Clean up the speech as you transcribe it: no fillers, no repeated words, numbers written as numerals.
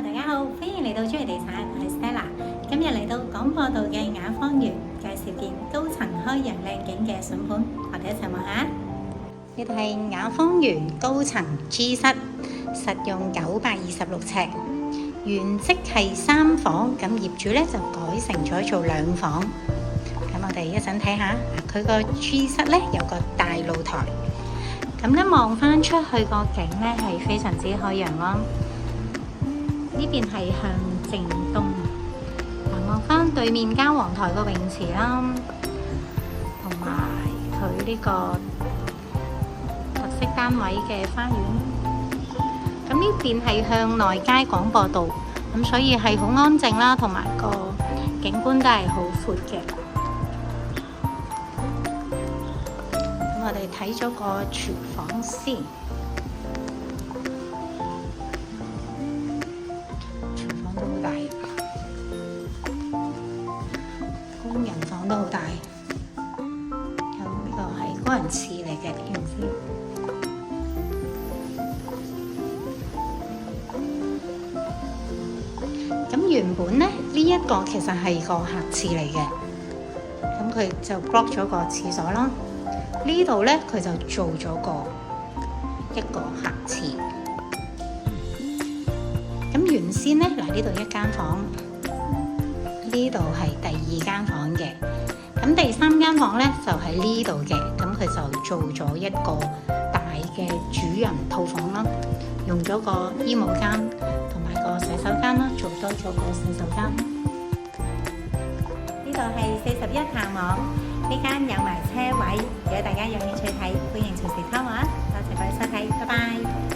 大家好，歡迎嚟到中原地產，我係 Stella。今日嚟到廣播道嘅雅芳園，介紹件高層開揚靚景嘅筍盤，我哋一齊望下。呢度係雅芳園高層 G 室，實用926尺，原則係3房，咁業主咧就改成咗做2房。咁我哋一陣睇下，佢個 G 室咧有個大露台，咁咧望翻出去個景咧係非常之開揚咯。呢邊係向正東，望翻對面交皇台個泳池啦，同埋佢呢個特色單位嘅花園。咁呢邊係向內街廣播道，咁所以係好安靜啦，同埋個景觀都係好闊嘅。咁我哋睇咗個廚房先。工人房都好大，咁呢個係工人廁嚟嘅，知唔知？咁原本咧呢一個其實係個客廁嚟嘅，咁佢就 block 咗個廁所啦。呢度咧佢就做咗一個客廁。咁原先咧嗱，呢度一間房。呢度係第2間房嘅，咁第3間房咧就喺呢度嘅，咁佢就做咗一個大嘅主人套房啦，用咗個衣帽間同埋個洗手間啦，做多咗個洗手間。呢度係41探網，呢間有埋車位，如果大家有興趣睇，歡迎隨時敲我啊！多謝各位收睇，拜拜。